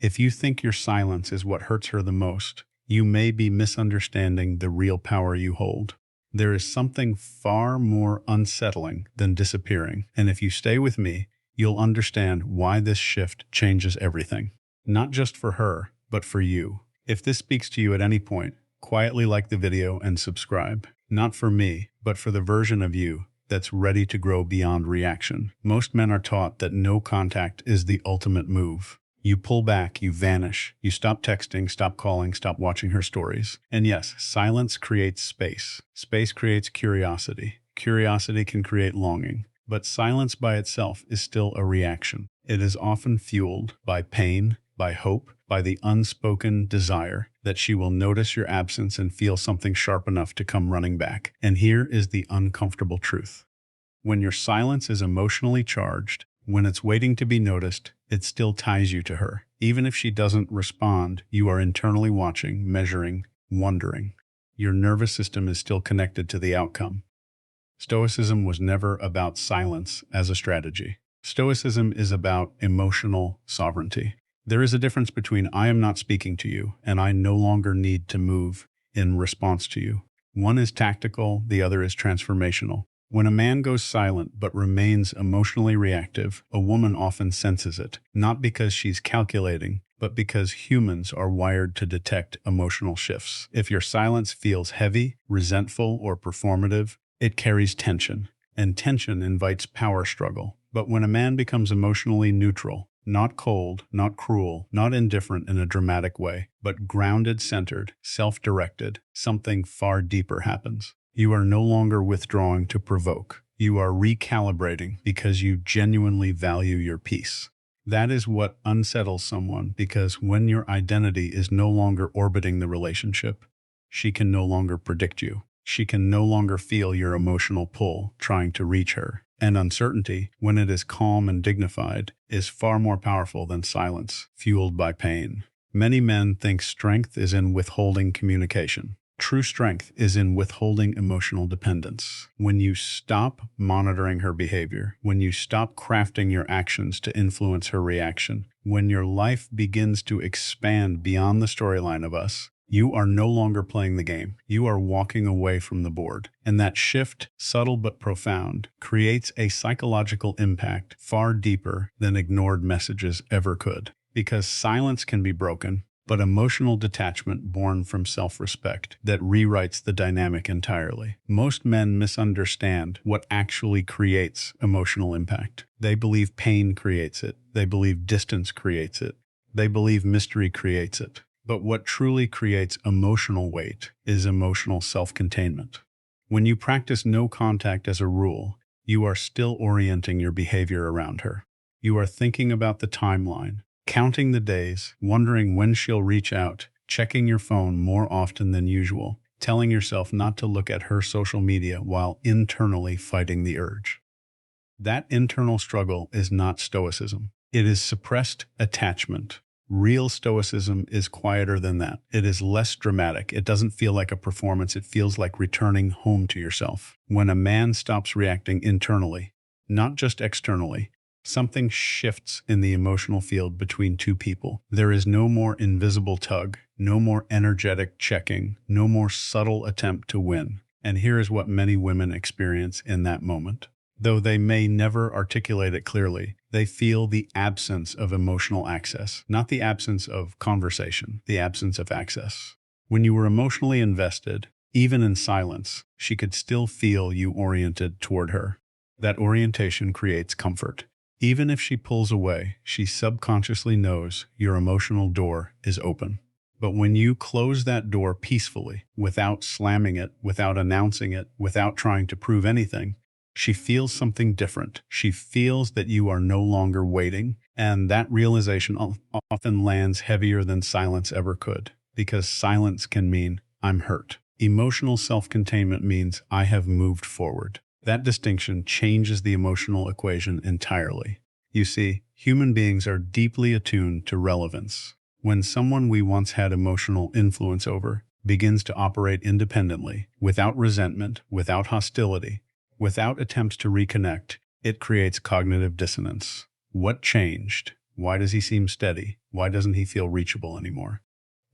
If you think your silence is what hurts her the most, you may be misunderstanding the real power you hold. There is something far more unsettling than disappearing, and if you stay with me, you'll understand why this shift changes everything. Not just for her, but for you. If this speaks to you at any point, quietly like the video and subscribe. Not for me, but for the version of you that's ready to grow beyond reaction. Most men are taught that no contact is the ultimate move. You pull back, you vanish, you stop texting, stop calling, stop watching her stories. And yes, silence creates space. Space creates curiosity. Curiosity can create longing. But silence by itself is still a reaction. It is often fueled by pain, by hope, by the unspoken desire that she will notice your absence and feel something sharp enough to come running back. And here is the uncomfortable truth. When your silence is emotionally charged, when it's waiting to be noticed, it still ties you to her. Even if she doesn't respond, you are internally watching, measuring, wondering. Your nervous system is still connected to the outcome. Stoicism was never about silence as a strategy. Stoicism is about emotional sovereignty. There is a difference between I am not speaking to you and I no longer need to move in response to you. One is tactical, the other is transformational. When a man goes silent but remains emotionally reactive, a woman often senses it, not because she's calculating, but because humans are wired to detect emotional shifts. If your silence feels heavy, resentful, or performative, it carries tension, and tension invites power struggle. But when a man becomes emotionally neutral, not cold, not cruel, not indifferent in a dramatic way, but grounded, centered, self-directed, something far deeper happens. You are no longer withdrawing to provoke. You are recalibrating because you genuinely value your peace. That is what unsettles someone, because when your identity is no longer orbiting the relationship, she can no longer predict you. She can no longer feel your emotional pull trying to reach her. And uncertainty, when it is calm and dignified, is far more powerful than silence, fueled by pain. Many men think strength is in withholding communication. True strength is in withholding emotional dependence. When you stop monitoring her behavior, when you stop crafting your actions to influence her reaction, when your life begins to expand beyond the storyline of us, you are no longer playing the game. You are walking away from the board. And that shift, subtle but profound, creates a psychological impact far deeper than ignored messages ever could. Because silence can be broken, but emotional detachment born from self-respect that rewrites the dynamic entirely. Most men misunderstand what actually creates emotional impact. They believe pain creates it. They believe distance creates it. They believe mystery creates it. But what truly creates emotional weight is emotional self-containment. When you practice no contact as a rule, you are still orienting your behavior around her. You are thinking about the timeline, counting the days, wondering when she'll reach out, checking your phone more often than usual, telling yourself not to look at her social media while internally fighting the urge. That internal struggle is not stoicism. It is suppressed attachment. Real stoicism is quieter than that. It is less dramatic. It doesn't feel like a performance. It feels like returning home to yourself. When a man stops reacting internally, not just externally, something shifts in the emotional field between two people. There is no more invisible tug, no more energetic checking, no more subtle attempt to win. And here is what many women experience in that moment. Though they may never articulate it clearly, they feel the absence of emotional access, not the absence of conversation, the absence of access. When you were emotionally invested, even in silence, she could still feel you oriented toward her. That orientation creates comfort. Even if she pulls away, she subconsciously knows your emotional door is open. But when you close that door peacefully, without slamming it, without announcing it, without trying to prove anything, she feels something different. She feels that you are no longer waiting, and that realization often lands heavier than silence ever could, because silence can mean, I'm hurt. Emotional self-containment means I have moved forward. That distinction changes the emotional equation entirely. You see, human beings are deeply attuned to relevance. When someone we once had emotional influence over begins to operate independently, without resentment, without hostility, without attempts to reconnect, it creates cognitive dissonance. What changed? Why does he seem steady? Why doesn't he feel reachable anymore?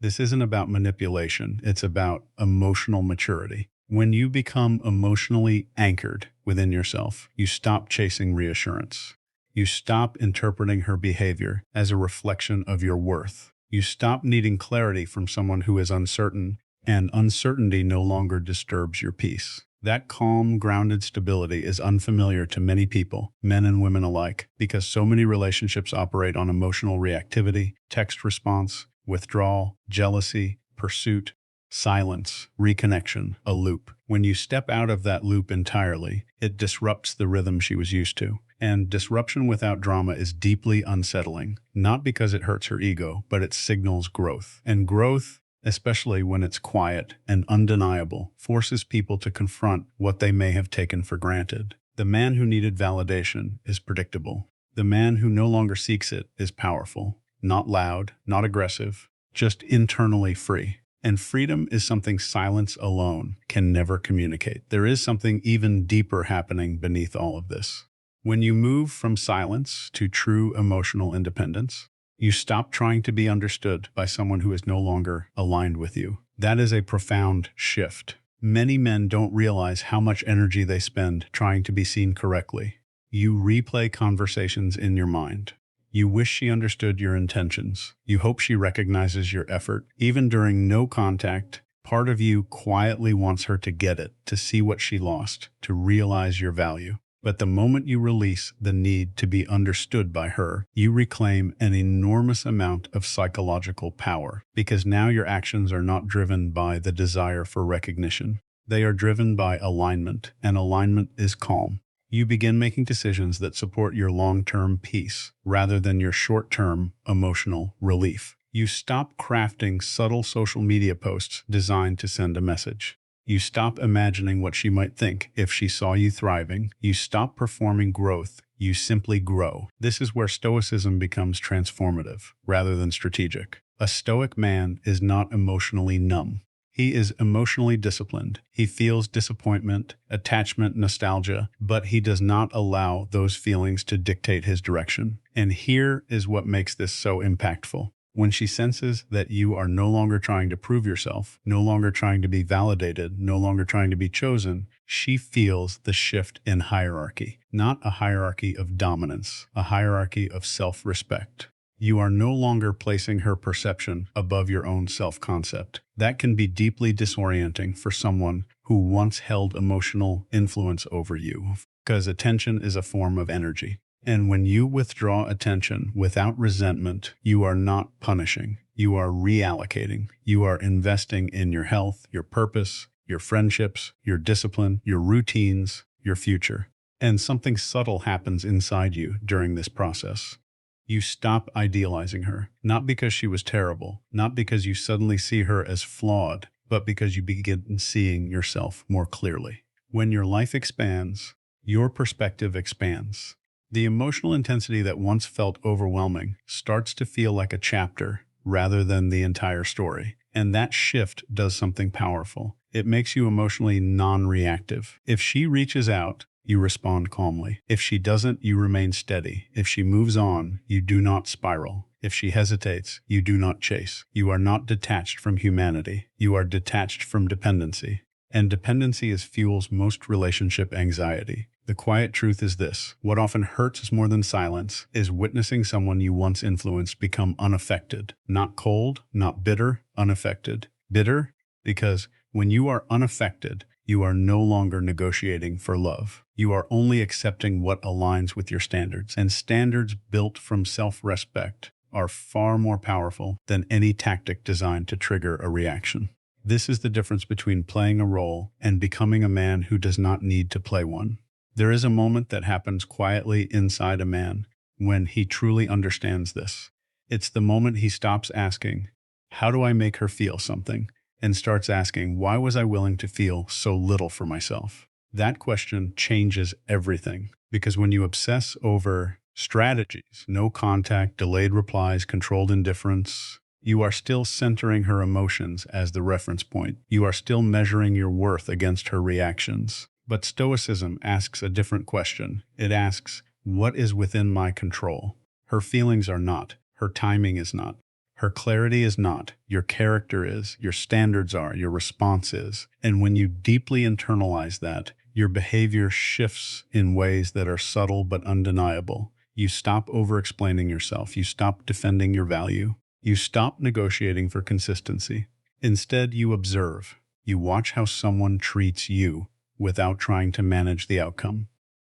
This isn't about manipulation, it's about emotional maturity. When you become emotionally anchored within yourself, you stop chasing reassurance. You stop interpreting her behavior as a reflection of your worth. You stop needing clarity from someone who is uncertain, and uncertainty no longer disturbs your peace. That calm, grounded stability is unfamiliar to many people, men and women alike, because so many relationships operate on emotional reactivity, text response, withdrawal, jealousy, pursuit, silence, reconnection, a loop. When you step out of that loop entirely, it disrupts the rhythm she was used to. And disruption without drama is deeply unsettling, not because it hurts her ego, but it signals growth. And growth, especially when it's quiet and undeniable, forces people to confront what they may have taken for granted. The man who needed validation is predictable. The man who no longer seeks it is powerful, not loud, not aggressive, just internally free. And freedom is something silence alone can never communicate. There is something even deeper happening beneath all of this. When you move from silence to true emotional independence, you stop trying to be understood by someone who is no longer aligned with you. That is a profound shift. Many men don't realize how much energy they spend trying to be seen correctly. You replay conversations in your mind. You wish she understood your intentions. You hope she recognizes your effort. Even during no contact, part of you quietly wants her to get it, to see what she lost, to realize your value. But the moment you release the need to be understood by her, you reclaim an enormous amount of psychological power, because now your actions are not driven by the desire for recognition. They are driven by alignment, and alignment is calm. You begin making decisions that support your long-term peace rather than your short-term emotional relief. You stop crafting subtle social media posts designed to send a message. You stop imagining what she might think if she saw you thriving. You stop performing growth. You simply grow. This is where stoicism becomes transformative rather than strategic. A stoic man is not emotionally numb. He is emotionally disciplined. He feels disappointment, attachment, nostalgia, but he does not allow those feelings to dictate his direction. And here is what makes this so impactful. When she senses that you are no longer trying to prove yourself, no longer trying to be validated, no longer trying to be chosen, she feels the shift in hierarchy. Not a hierarchy of dominance, a hierarchy of self-respect. You are no longer placing her perception above your own self-concept. That can be deeply disorienting for someone who once held emotional influence over you, because attention is a form of energy. And when you withdraw attention without resentment, you are not punishing. You are reallocating. You are investing in your health, your purpose, your friendships, your discipline, your routines, your future. And something subtle happens inside you during this process. You stop idealizing her, not because she was terrible, not because you suddenly see her as flawed, but because you begin seeing yourself more clearly. When your life expands, your perspective expands. The emotional intensity that once felt overwhelming starts to feel like a chapter rather than the entire story. And that shift does something powerful. It makes you emotionally non-reactive. If she reaches out, you respond calmly. If she doesn't, you remain steady. If she moves on, you do not spiral. If she hesitates, you do not chase. You are not detached from humanity. You are detached from dependency. And dependency is fuels most relationship anxiety. The quiet truth is this: what often hurts us more than silence is witnessing someone you once influenced become unaffected. Not cold, not bitter, unaffected. Bitter because when you are unaffected, you are no longer negotiating for love. You are only accepting what aligns with your standards. And standards built from self-respect are far more powerful than any tactic designed to trigger a reaction. This is the difference between playing a role and becoming a man who does not need to play one. There is a moment that happens quietly inside a man when he truly understands this. It's the moment he stops asking, "How do I make her feel something?" and starts asking, "Why was I willing to feel so little for myself?" That question changes everything, because when you obsess over strategies, no contact, delayed replies, controlled indifference, you are still centering her emotions as the reference point. You are still measuring your worth against her reactions. But Stoicism asks a different question. It asks, what is within my control? Her feelings are not. Her timing is not. Her clarity is not. Your character is. Your standards are. Your response is. And when you deeply internalize that, your behavior shifts in ways that are subtle but undeniable. You stop over-explaining yourself. You stop defending your value. You stop negotiating for consistency. Instead, you observe. You watch how someone treats you without trying to manage the outcome.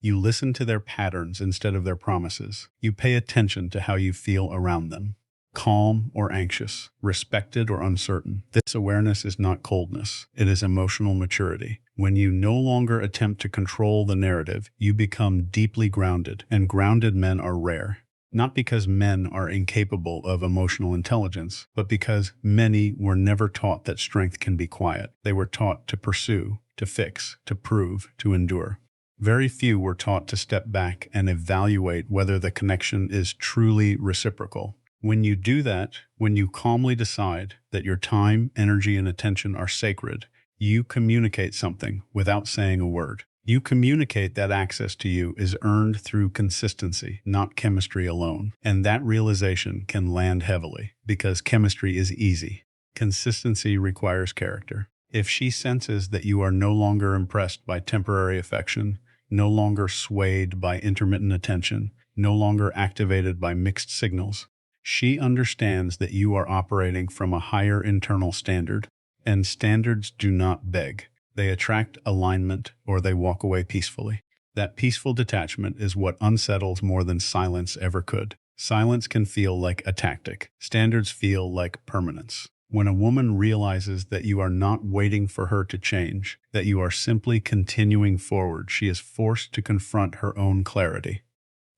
You listen to their patterns instead of their promises. You pay attention to how you feel around them. Calm or anxious, respected or uncertain. This awareness is not coldness. It is emotional maturity. When you no longer attempt to control the narrative, you become deeply grounded, and grounded men are rare. Not because men are incapable of emotional intelligence, but because many were never taught that strength can be quiet. They were taught to pursue, to fix, to prove, to endure. Very few were taught to step back and evaluate whether the connection is truly reciprocal. When you do that, when you calmly decide that your time, energy, and attention are sacred, you communicate something without saying a word. You communicate that access to you is earned through consistency, not chemistry alone. And that realization can land heavily, because chemistry is easy. Consistency requires character. If she senses that you are no longer impressed by temporary affection, no longer swayed by intermittent attention, no longer activated by mixed signals, she understands that you are operating from a higher internal standard, and standards do not beg. They attract alignment, or they walk away peacefully. That peaceful detachment is what unsettles more than silence ever could. Silence can feel like a tactic. Standards feel like permanence. When a woman realizes that you are not waiting for her to change, that you are simply continuing forward, she is forced to confront her own clarity.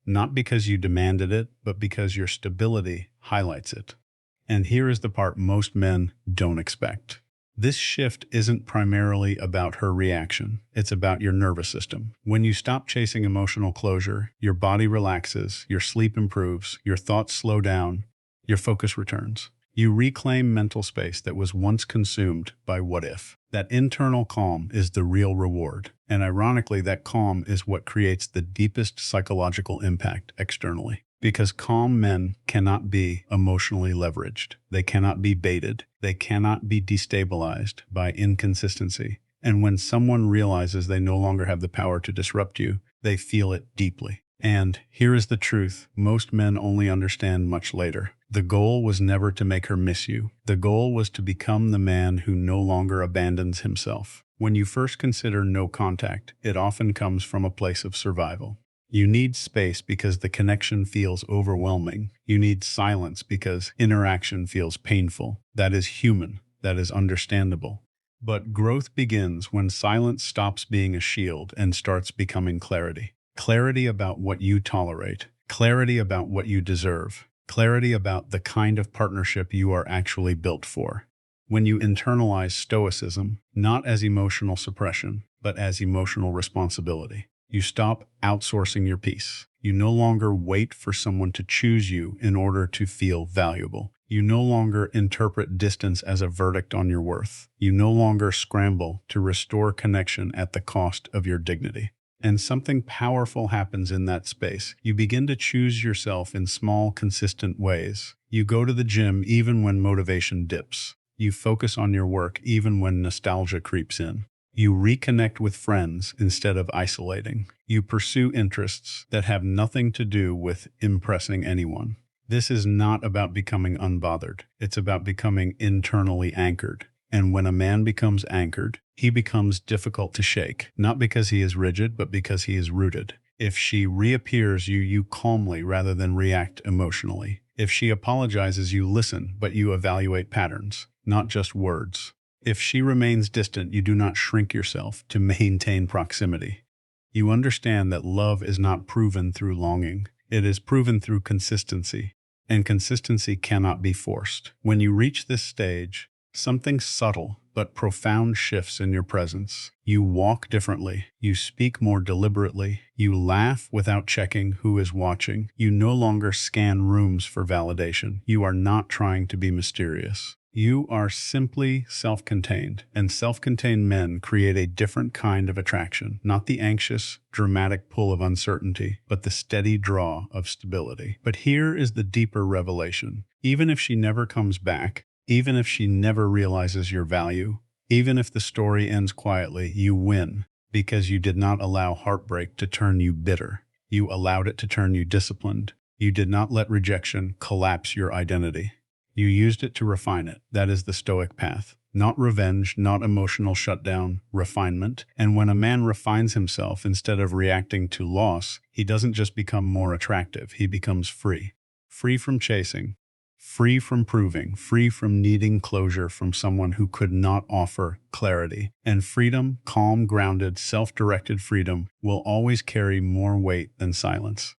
Not because you demanded it, but because your stability highlights it. And here is the part most men don't expect. This shift isn't primarily about her reaction. It's about your nervous system. When you stop chasing emotional closure, your body relaxes, your sleep improves, your thoughts slow down, your focus returns. You reclaim mental space that was once consumed by what if. That internal calm is the real reward. And ironically, that calm is what creates the deepest psychological impact externally. Because calm men cannot be emotionally leveraged. They cannot be baited. They cannot be destabilized by inconsistency. And when someone realizes they no longer have the power to disrupt you, they feel it deeply. And here is the truth most men only understand much later. The goal was never to make her miss you. The goal was to become the man who no longer abandons himself. When you first consider no contact, it often comes from a place of survival. You need space because the connection feels overwhelming. You need silence because interaction feels painful. That is human. That is understandable. But growth begins when silence stops being a shield and starts becoming clarity. Clarity about what you tolerate. Clarity about what you deserve. Clarity about the kind of partnership you are actually built for. When you internalize stoicism, not as emotional suppression, but as emotional responsibility, you stop outsourcing your peace. You no longer wait for someone to choose you in order to feel valuable. You no longer interpret distance as a verdict on your worth. You no longer scramble to restore connection at the cost of your dignity. And something powerful happens in that space. You begin to choose yourself in small, consistent ways. You go to the gym even when motivation dips. You focus on your work even when nostalgia creeps in. You reconnect with friends instead of isolating. You pursue interests that have nothing to do with impressing anyone. This is not about becoming unbothered. It's about becoming internally anchored. And when a man becomes anchored, he becomes difficult to shake, not because he is rigid, but because he is rooted. If she reappears, you calmly rather than react emotionally. If she apologizes, you listen, but you evaluate patterns, not just words. If she remains distant, you do not shrink yourself to maintain proximity. You understand that love is not proven through longing. It is proven through consistency, and consistency cannot be forced. When you reach this stage, something subtle but profound shifts in your presence. You walk differently. You speak more deliberately. You laugh without checking who is watching. You no longer scan rooms for validation. You are not trying to be mysterious. You are simply self-contained, and self-contained men create a different kind of attraction, not the anxious, dramatic pull of uncertainty, but the steady draw of stability. But here is the deeper revelation. Even if she never comes back, even if she never realizes your value, even if the story ends quietly, you win because you did not allow heartbreak to turn you bitter. You allowed it to turn you disciplined. You did not let rejection collapse your identity. You used it to refine it. That is the Stoic path. Not revenge, not emotional shutdown, refinement. And when a man refines himself instead of reacting to loss, he doesn't just become more attractive, he becomes free. Free from chasing, free from proving, free from needing closure from someone who could not offer clarity. And freedom, calm, grounded, self-directed freedom, will always carry more weight than silence.